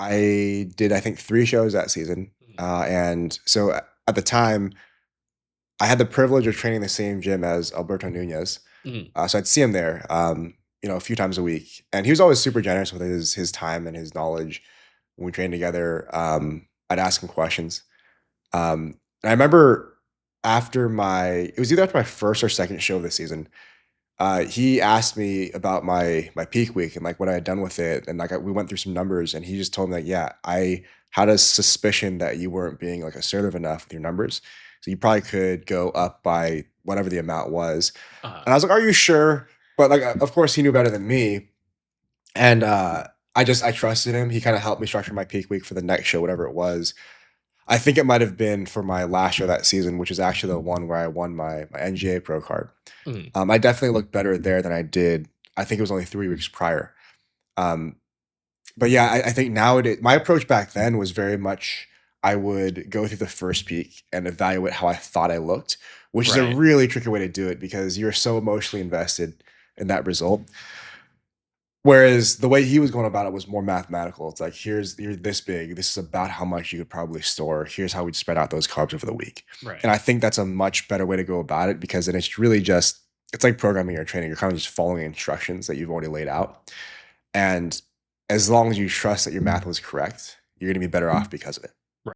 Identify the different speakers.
Speaker 1: I did, I think, 3 shows that season.
Speaker 2: Mhm.
Speaker 1: And so at the time, I had the privilege of training the same gym as Alberto Nunez.
Speaker 2: Mhm.
Speaker 1: So I'd see him there, a few times a week, and he was always super generous with his time and his knowledge when we trained together. I'd ask him questions. And I remember it was either after my first or second show of the season. He asked me about my peak week and like what I had done with it, and like we went through some numbers, and he just told me like, yeah, I had a suspicion that you weren't being like assertive enough with your numbers, so you probably could go up by whatever the amount was.
Speaker 2: Uh-huh.
Speaker 1: And I was like, are you sure? But like, of course, he knew better than me, and I trusted him. He kind of helped me structure my peak week for the next show, whatever it was. I think it might have been for my last show that season, which is actually the one where I won my NGA pro card.
Speaker 2: Mhm.
Speaker 1: I definitely looked better there than I did. I think it was only 3 weeks prior. Um, but yeah, I think nowadays my approach back then was very much I would go through the first peak and evaluate how I thought I looked, which is a
Speaker 2: Right.
Speaker 1: really tricky way to do it because you're so emotionally invested in that result. Whereas the way he was going about it was more mathematical. It's like, you're this big. This is about how much you could probably store. Here's how we'd spread out those carbs over the week.
Speaker 2: Right.
Speaker 1: And I think that's a much better way to go about it because then it's really just, it's like programming or training. You're kind of just following instructions that you've already laid out. And as long as you trust that your math was correct, you're going to be better off because of it.